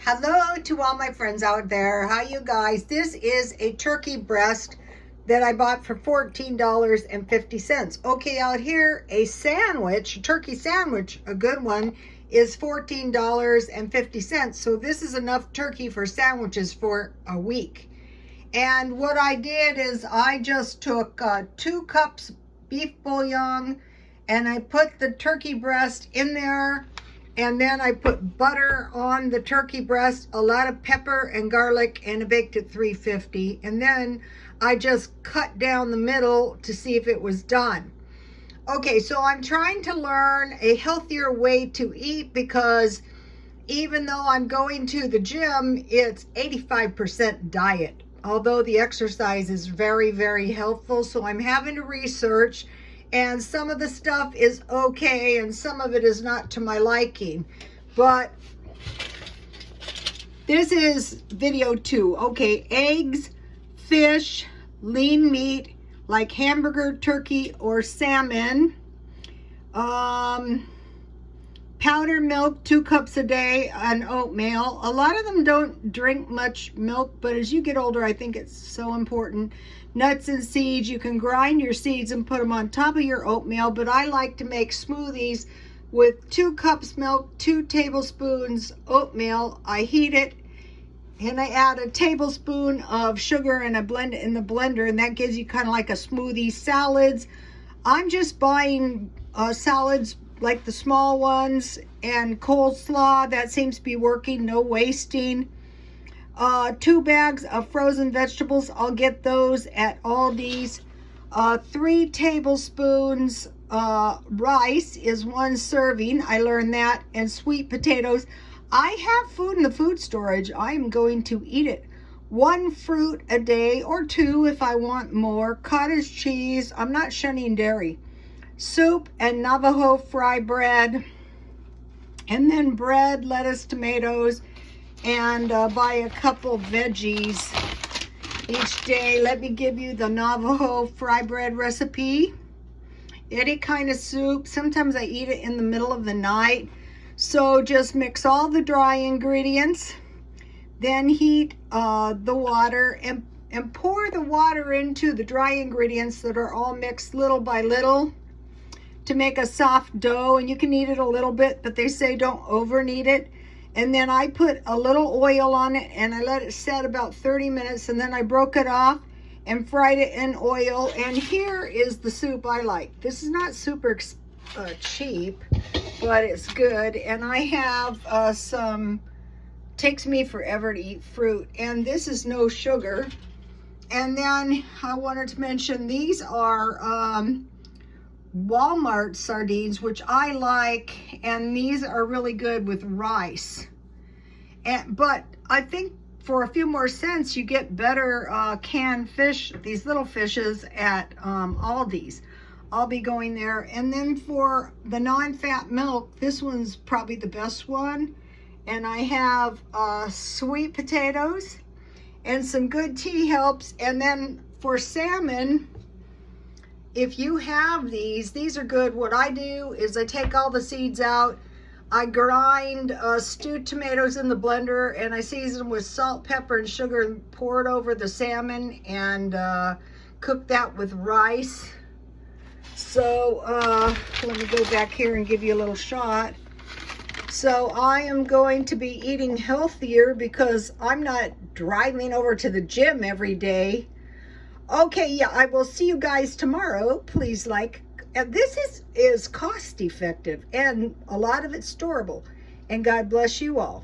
Hello to all my friends out there. How you guys? This is a turkey breast that I bought for $14.50. Okay, out here, a sandwich, a turkey sandwich, a good one, is $14.50. So this is enough turkey for sandwiches for a week. And what I did is I just took 2 cups beef bouillon and I put the turkey breast in there. And then I put butter on the turkey breast, a lot of pepper and garlic, and I baked at 350. And then I just cut down the middle to see if it was done. Okay, so I'm trying to learn a healthier way to eat because even though I'm going to the gym, it's 85% diet. Although the exercise is very, very helpful. So I'm having to research. And some of the stuff is okay and some of it is not to my liking. But this is video 2. Okay, eggs, fish, lean meat like hamburger, turkey, or salmon. Powdered milk, 2 cups a day, and oatmeal. A lot of them don't drink much milk, but as you get older, I think it's so important. Nuts and seeds, you can grind your seeds and put them on top of your oatmeal, but I like to make smoothies with 2 cups milk, 2 tablespoons oatmeal. I heat it, and I add a tablespoon of sugar and I blend it in the blender, and that gives you kind of like a smoothie. Salads, I'm just buying salads like the small ones, and coleslaw, that seems to be working, no wasting. 2 bags of frozen vegetables, I'll get those at Aldi's. 3 tablespoons rice is 1 serving, I learned that, and sweet potatoes. I have food in the food storage, I'm going to eat it. 1 fruit a day, or 2 if I want more. Cottage cheese, I'm not shunning dairy. Soup and Navajo fry bread, and then bread, lettuce, tomatoes, and buy a couple veggies each day. Let me give you the Navajo fry bread recipe. Any kind of soup. Sometimes I eat it in the middle of the night. So just mix all the dry ingredients, then heat the water and pour the water into the dry ingredients that are all mixed little by little to make a soft dough. And you can knead it a little bit, but they say don't over knead it. And then I put a little oil on it and I let it set about 30 minutes, and then I broke it off and fried it in oil. And here is the soup I like. This is not super cheap, but it's good. And I have takes me forever to eat fruit, and this is no sugar. And then I wanted to mention these are Walmart sardines, which I like, and these are really good with rice. But I think for a few more cents you get better canned fish, these little fishes at Aldi's. I'll be going there. And then for the non-fat milk, this one's probably the best one. And I have sweet potatoes and some good tea helps. And then for salmon, if you have these are good. What I do is I take all the seeds out. I grind stewed tomatoes in the blender, and I season them with salt, pepper, and sugar, and pour it over the salmon and cook that with rice. So let me go back here and give you a little shot. So I am going to be eating healthier because I'm not driving over to the gym every day. Okay, yeah, I will see you guys tomorrow. Please like, and this is cost effective, and a lot of it's storable. And God bless you all.